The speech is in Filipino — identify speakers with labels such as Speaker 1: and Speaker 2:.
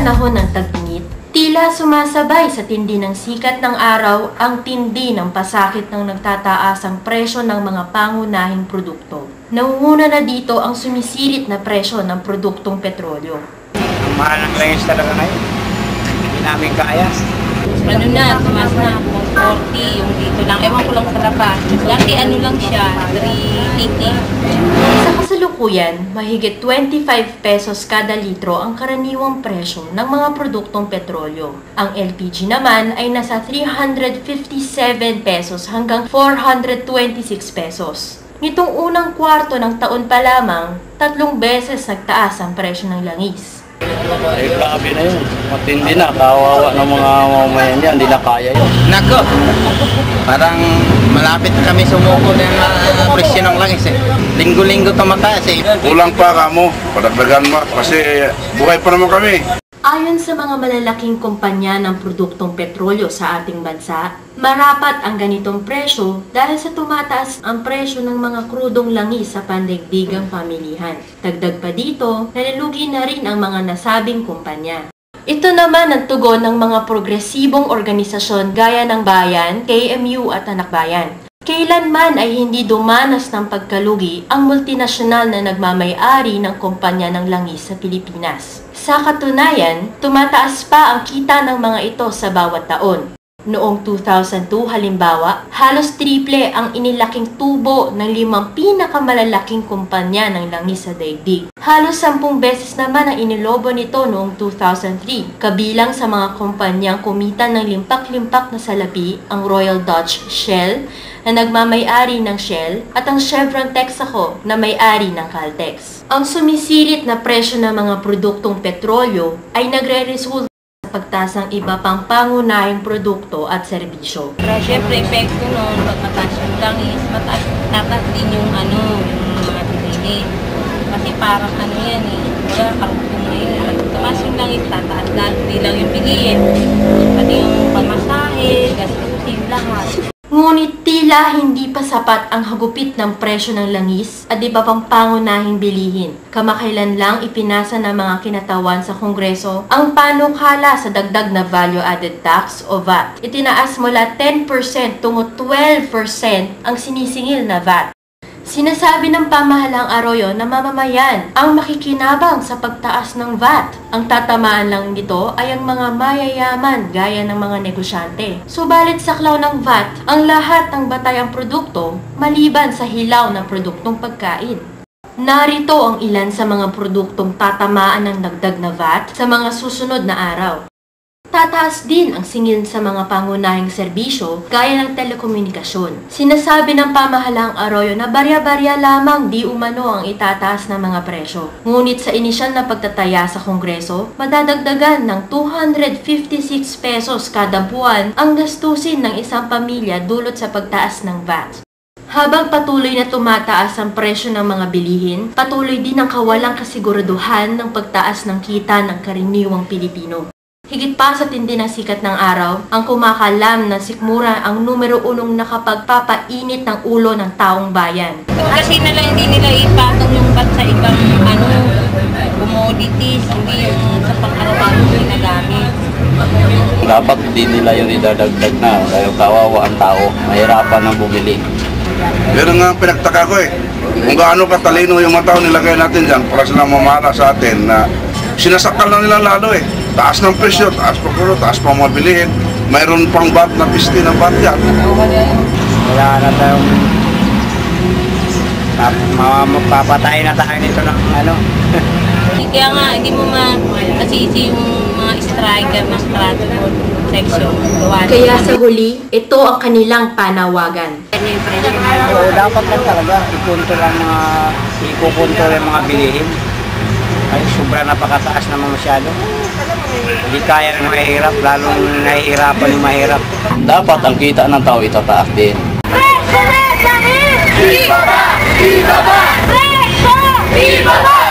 Speaker 1: panahon ng tag-init, tila sumasabay sa tindi ng sikat ng araw ang tindi ng pasakit ng nagtataasang presyo ng mga pangunahing produkto. Nangunguna na dito ang sumisirit na presyo ng produktong petrolyo.
Speaker 2: Ang mahal ng langis talaga ngayon. Hindi namin kaya.
Speaker 3: Ano na, tumas na, 40 yung dito lang. Ewan ko lang sa labas. Dati ano lang siya, 380.
Speaker 1: Sa kasalukuyan, mahigit 25 pesos kada litro ang karaniwang presyo ng mga produktong petrolyo. Ang LPG naman ay nasa 357 pesos hanggang 426 pesos. Nitong unang kwarto ng taon pa lamang, 3 beses nagtaas ang presyo ng langis.
Speaker 4: Ay, grabe na yun. Matindi na. Kawawa ng mga mamamayan yan. Hindi na kaya yun.
Speaker 2: Nako! Parang malapit kami sumuko ng presyo ng langis eh. Linggo-linggo tumataas eh.
Speaker 5: Kulang pa ka mo. Padagdagan mo. Kasi buhay pa naman kami.
Speaker 1: Ayon sa mga malalaking kumpanya ng produktong petrolyo sa ating bansa, marapat ang ganitong presyo dahil sa tumataas ang presyo ng mga krudong langis sa pandaigdigang pamilihan. Dagdag pa dito, nalilugi na rin ang mga nasabing kumpanya. Ito naman ang tugon ng mga progresibong organisasyon gaya ng Bayan, KMU at Anak Bayan. Kailanman ay hindi dumanas ng pagkalugi ang multinasyonal na nagmamay-ari ng kumpanya ng langis sa Pilipinas. Sa katunayan, tumataas pa ang kita ng mga ito sa bawat taon. Noong 2002 halimbawa, halos triple ang inilaking tubo ng 5 pinakamalalaking kumpanya ng langis sa daigdig. Halos 10 beses naman ang inilobo nito noong 2003, kabilang sa mga kumpanyang kumita ng limpak-limpak na salapi ang Royal Dutch Shell na nagmamay-ari ng Shell at ang Chevron Texaco na may-ari ng Caltex. Ang sumisirit na presyo ng mga produktong petrolyo ay nagre-resulta pagtaas ng iba pang pangunahing produkto at serbisyo.
Speaker 3: Pero syempre, epekto nun, pag mataas yung langis, tataas din yung yung mga bilihin. Kasi parang yan eh, wala karugtong ngayon. Tumas yung langis, tataas lang, hindi lang yung bilihin. Pati yung pamasahe, gastusin, lahat.
Speaker 1: Ngunit tila hindi pa sapat ang hagupit ng presyo ng langis at iba pang pangunahing bilihin. Kamakailan lang ipinasa ng mga kinatawan sa Kongreso ang panukala sa dagdag na Value Added Tax o VAT. Itinaas mula 10% tungo 12% ang sinisingil na VAT. Sinasabi ng pamahalang Arroyo na mamamayan ang makikinabang sa pagtaas ng VAT. Ang tatamaan lang nito ay ang mga mayayaman gaya ng mga negosyante. Subalit saklaw ng VAT ang lahat ng batayang produkto maliban sa hilaw na produktong pagkain. Narito ang ilan sa mga produktong tatamaan ng dagdag na VAT sa mga susunod na araw. Tataas din ang singil sa mga pangunahing serbisyo gaya ng telekomunikasyon. Sinasabi ng pamahalang Arroyo na barya-barya lamang di umano ang itataas ng mga presyo. Ngunit sa inisyal na pagtataya sa Kongreso, madadagdagan ng 256 pesos kada buwan ang gastusin ng isang pamilya dulot sa pagtaas ng VAT. Habang patuloy na tumataas ang presyo ng mga bilihin, patuloy din ang kawalang kasiguraduhan ng pagtaas ng kita ng karaniwang Pilipino. Higit pa sa tindi ng sikat ng araw, ang kumakalam na sikmura ang numero 1 nakapagpapainit ng ulo ng taong bayan.
Speaker 3: Kasi hindi nila ipatong yung VAT sa ibang commodities, hindi yung sa pang-araw-araw ginagamit.
Speaker 4: Dapat hindi nila yung idadagdag na. Dahil kawawa ang tao. Mahirapan ang bumili.
Speaker 5: Yan nga pinagtaka ko eh. Kung gaano katalino yung mga tao nilagay natin dyan para silang mamala sa atin na sinasakal na nila lalo eh. Taas ng presyo, taas pa kulo, taas pa mga bilihin. Mayroon pang VAT na pisti ng VAT yan.
Speaker 2: Wala na tayong magpapatay na tayo nito ng
Speaker 3: Kaya nga, hindi mo masisi yung mga striker ng transport section.
Speaker 1: Kaya sa huli, ito ang kanilang panawagan.
Speaker 2: Oo, dapat lang talaga ikukontrol yung mga bilihin. Ay, sobrang napakataas naman masyado. Hindi kaya ng mahirap, lalong nahihirapan yung mahirap.
Speaker 4: Dapat ang kita ng tao itataas din.
Speaker 6: Presyo! Presyo! Ibaba! Ibaba! Presyo! Ibaba!